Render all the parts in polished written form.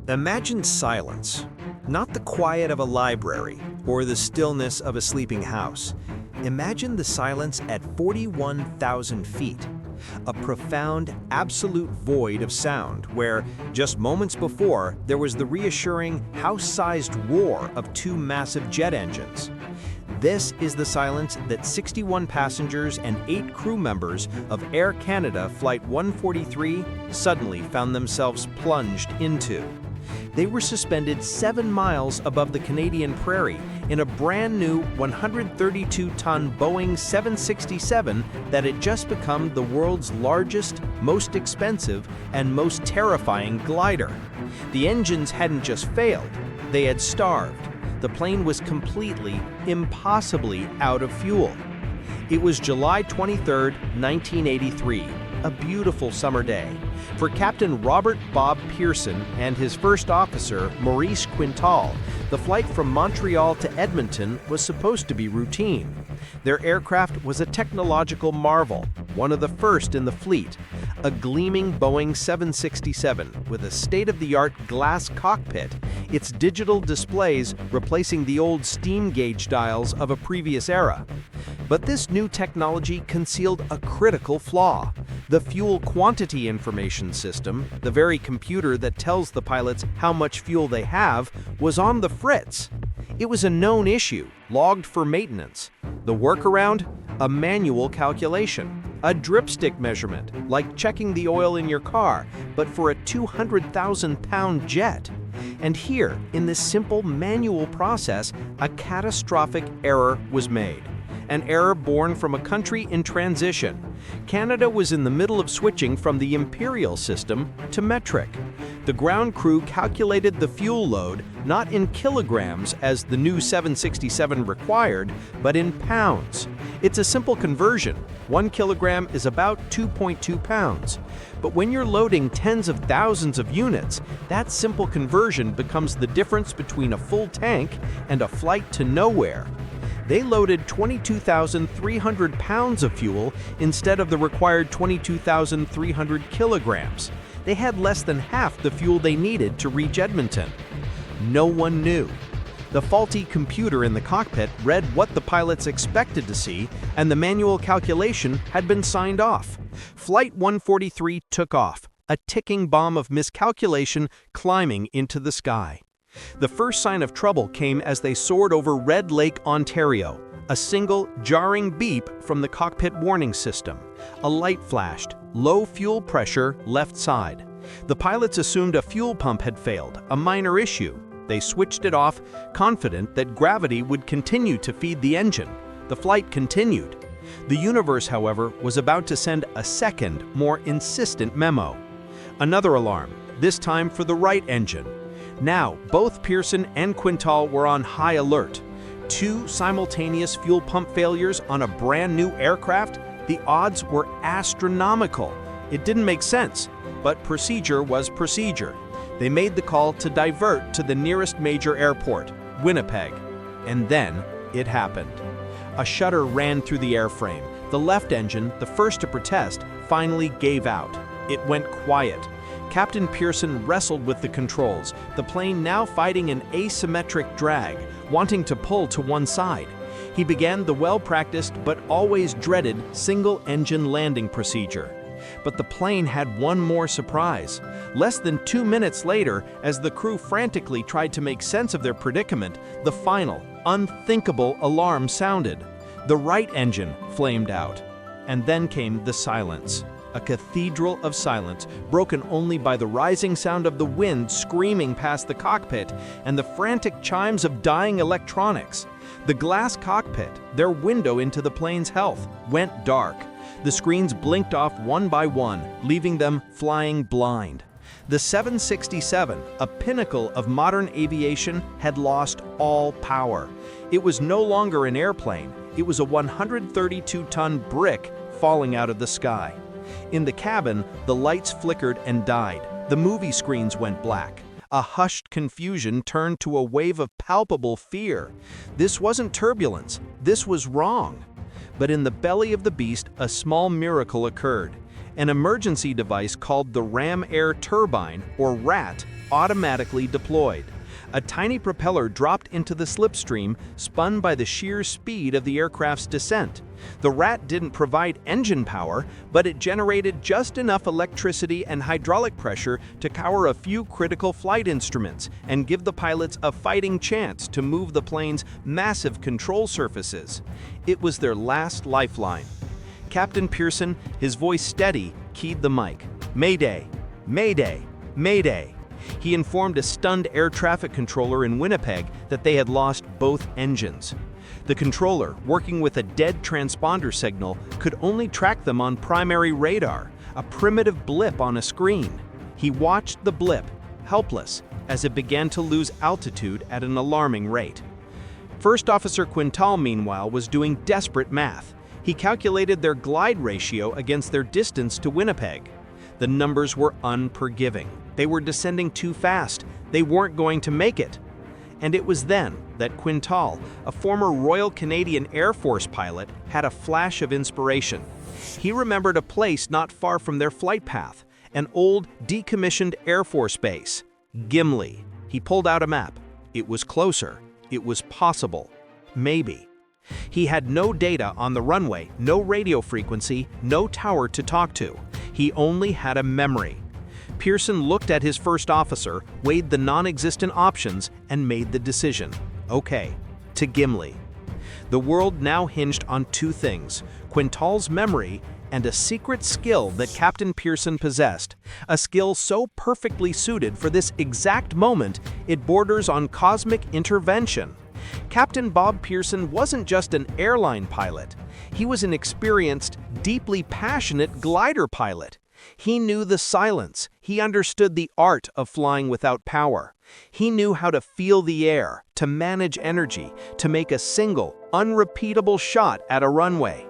Imagine silence, not the quiet of a library or the stillness of a sleeping house. Imagine the silence at 41,000 feet, a profound, absolute void of sound where, just moments before, there was the reassuring, house-sized roar of two massive jet engines. This is the silence that 61 passengers and 8 crew members of Air Canada Flight 143 suddenly found themselves plunged into. They were suspended 7 miles above the Canadian prairie in a brand new 132-ton Boeing 767 that had just become the world's largest, most expensive, and most terrifying glider. The engines hadn't just failed, they had starved. The plane was completely, impossibly out of fuel. It was July 23, 1983, a beautiful summer day. For Captain Robert Bob Pearson and his first officer, Maurice Quintal, the flight from Montreal to Edmonton was supposed to be routine. Their aircraft was a technological marvel, one of the first in the fleet, a gleaming Boeing 767 with a state-of-the-art glass cockpit, its digital displays replacing the old steam gauge dials of a previous era. But this new technology concealed a critical flaw. The fuel quantity information system, the very computer that tells the pilots how much fuel they have, was on the fritz. It was a known issue, logged for maintenance. The workaround? A manual calculation. A dripstick measurement, like checking the oil in your car, but for a 200,000-pound jet. And here, in this simple manual process, a catastrophic error was made. An error born from a country in transition. Canada was in the middle of switching from the imperial system to metric. The ground crew calculated the fuel load not in kilograms as the new 767 required, but in pounds. It's a simple conversion. 1 kilogram is about 2.2 pounds. But when you're loading tens of thousands of units, that simple conversion becomes the difference between a full tank and a flight to nowhere. They loaded 22,300 pounds of fuel instead of the required 22,300 kilograms. They had less than half the fuel they needed to reach Edmonton. No one knew. The faulty computer in the cockpit read what the pilots expected to see, and the manual calculation had been signed off. Flight 143 took off, a ticking bomb of miscalculation climbing into the sky. The first sign of trouble came as they soared over Red Lake, Ontario. A single, jarring beep from the cockpit warning system. A light flashed, low fuel pressure, left side. The pilots assumed a fuel pump had failed, a minor issue. They switched it off, confident that gravity would continue to feed the engine. The flight continued. The universe, however, was about to send a second, more insistent memo. Another alarm, this time for the right engine. Now, both Pearson and Quintal were on high alert. 2 simultaneous fuel pump failures on a brand new aircraft? The odds were astronomical. It didn't make sense, but procedure was procedure. They made the call to divert to the nearest major airport, Winnipeg. And then it happened. A shudder ran through the airframe. The left engine, the first to protest, finally gave out. It went quiet. Captain Pearson wrestled with the controls, the plane now fighting an asymmetric drag, wanting to pull to one side. He began the well-practiced but always dreaded single-engine landing procedure. But the plane had one more surprise. Less than 2 minutes later, as the crew frantically tried to make sense of their predicament, the final, unthinkable alarm sounded. The right engine flamed out. And then came the silence. A cathedral of silence, broken only by the rising sound of the wind screaming past the cockpit and the frantic chimes of dying electronics. The glass cockpit, their window into the plane's health, went dark. The screens blinked off one by one, leaving them flying blind. The 767, a pinnacle of modern aviation, had lost all power. It was no longer an airplane. It was a 132-ton brick falling out of the sky. In the cabin, the lights flickered and died. The movie screens went black. A hushed confusion turned to a wave of palpable fear. This wasn't turbulence. This was wrong. But in the belly of the beast, a small miracle occurred. an emergency device called the ram air turbine, or RAT, automatically deployed. A tiny propeller dropped into the slipstream, spun by the sheer speed of the aircraft's descent. The RAT didn't provide engine power, but it generated just enough electricity and hydraulic pressure to power a few critical flight instruments and give the pilots a fighting chance to move the plane's massive control surfaces. It was their last lifeline. Captain Pearson, his voice steady, keyed the mic. "Mayday! Mayday! Mayday!" He informed a stunned air traffic controller in Winnipeg that they had lost both engines. The controller, working with a dead transponder signal, could only track them on primary radar, a primitive blip on a screen. He watched the blip, helpless, as it began to lose altitude at an alarming rate. First Officer Quintal, meanwhile, was doing desperate math. He calculated their glide ratio against their distance to Winnipeg. The numbers were unforgiving. They were descending too fast. They weren't going to make it. And it was then that Quintal, a former Royal Canadian Air Force pilot, had a flash of inspiration. He remembered a place not far from their flight path, an old, decommissioned Air Force base, Gimli. He pulled out a map. It was closer. It was possible. Maybe. He had no data on the runway, no radio frequency, no tower to talk to. He only had a memory. Pearson looked at his first officer, weighed the non-existent options, and made the decision. Okay, to Gimli. The world now hinged on two things: Quintal's memory and a secret skill that Captain Pearson possessed, a skill so perfectly suited for this exact moment it borders on cosmic intervention. Captain Bob Pearson wasn't just an airline pilot. He was an experienced, deeply passionate glider pilot. He knew the silence. He understood the art of flying without power. He knew how to feel the air, to manage energy, to make a single, unrepeatable shot at a runway.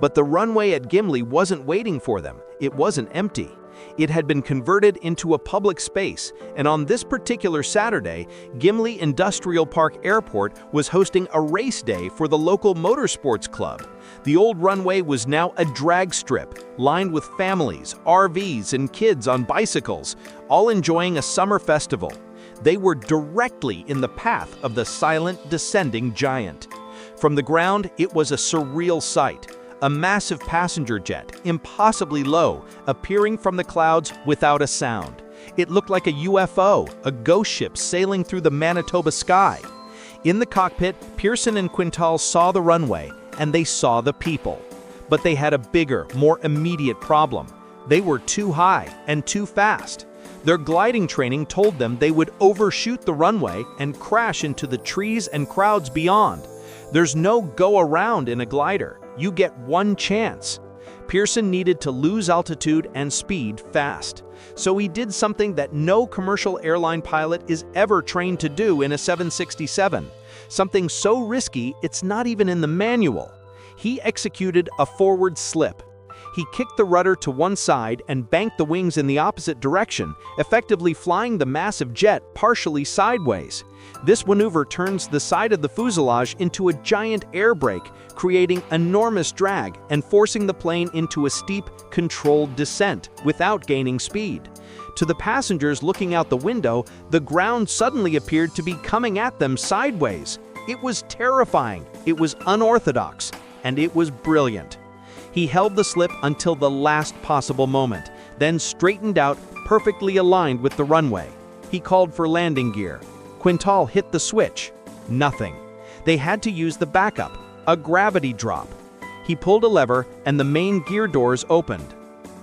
But the runway at Gimli wasn't waiting for them. It wasn't empty. It had been converted into a public space, and on this particular Saturday, Gimli Industrial Park Airport was hosting a race day for the local motorsports club. The old runway was now a drag strip, lined with families, RVs, and kids on bicycles, all enjoying a summer festival. They were directly in the path of the silent descending giant. From the ground, it was a surreal sight. A massive passenger jet, impossibly low, appearing from the clouds without a sound. It looked like a UFO, a ghost ship sailing through the Manitoba sky. In the cockpit, Pearson and Quintal saw the runway, and they saw the people. But they had a bigger, more immediate problem. They were too high and too fast. Their gliding training told them they would overshoot the runway and crash into the trees and crowds beyond. There's no go-around in a glider. You get one chance. Pearson needed to lose altitude and speed fast. So he did something that no commercial airline pilot is ever trained to do in a 767. Something so risky it's not even in the manual. He executed a forward slip. He kicked the rudder to one side and banked the wings in the opposite direction, effectively flying the massive jet partially sideways. This maneuver turns the side of the fuselage into a giant air brake, creating enormous drag and forcing the plane into a steep, controlled descent without gaining speed. To the passengers looking out the window, the ground suddenly appeared to be coming at them sideways. It was terrifying, it was unorthodox, and it was brilliant. He held the slip until the last possible moment, then straightened out, perfectly aligned with the runway. He called for landing gear. Quintal hit the switch. Nothing. They had to use the backup, a gravity drop. He pulled a lever and the main gear doors opened.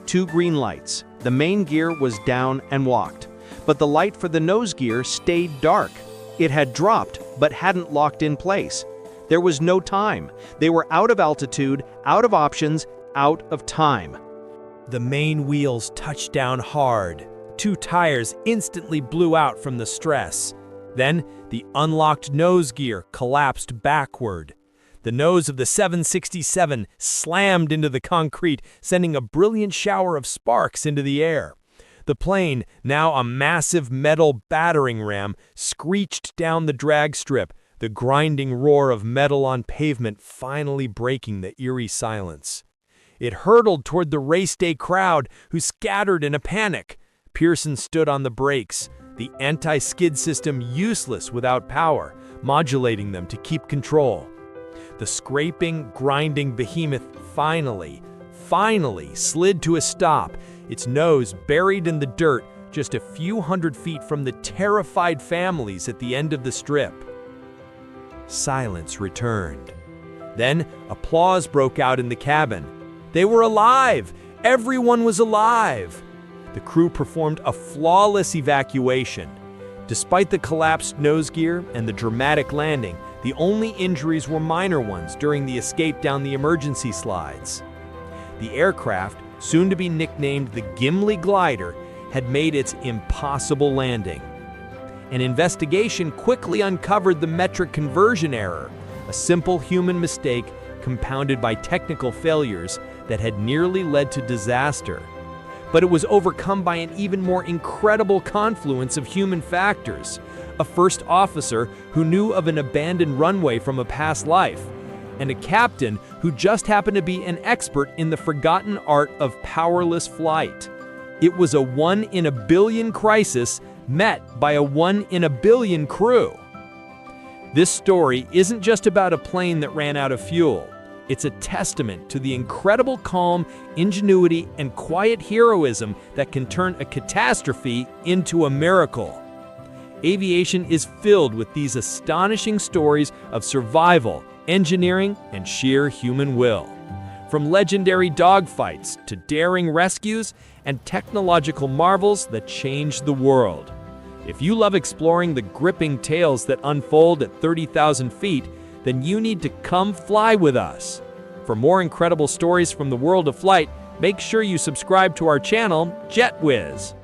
2 green lights. The main gear was down and locked, but the light for the nose gear stayed dark. It had dropped, but hadn't locked in place. There was no time. They were out of altitude, out of options, out of time. The main wheels touched down hard. 2 tires instantly blew out from the stress. Then, the unlocked nose gear collapsed backward. The nose of the 767 slammed into the concrete, sending a brilliant shower of sparks into the air. The plane, now a massive metal battering ram, screeched down the drag strip, the grinding roar of metal on pavement finally breaking the eerie silence. It hurtled toward the race day crowd, who scattered in a panic. Pearson stood on the brakes, the anti-skid system useless without power, modulating them to keep control. The scraping, grinding behemoth finally slid to a stop, its nose buried in the dirt just a few hundred feet from the terrified families at the end of the strip. Silence returned. Then applause broke out in the cabin. They were alive! Everyone was alive! The crew performed a flawless evacuation. Despite the collapsed nose gear and the dramatic landing, the only injuries were minor ones during the escape down the emergency slides. The aircraft, soon to be nicknamed the Gimli Glider, had made its impossible landing. An investigation quickly uncovered the metric conversion error, a simple human mistake compounded by technical failures that had nearly led to disaster. But it was overcome by an even more incredible confluence of human factors. A first officer who knew of an abandoned runway from a past life, and a captain who just happened to be an expert in the forgotten art of powerless flight. It was a 1 in a billion crisis met by a 1 in a billion crew. This story isn't just about a plane that ran out of fuel. It's a testament to the incredible calm, ingenuity, and quiet heroism that can turn a catastrophe into a miracle. Aviation is filled with these astonishing stories of survival, engineering, and sheer human will. From legendary dogfights to daring rescues and technological marvels that change the world. If you love exploring the gripping tales that unfold at 30,000 feet, then you need to come fly with us. For more incredible stories from the world of flight, make sure you subscribe to our channel, JETWHIZ.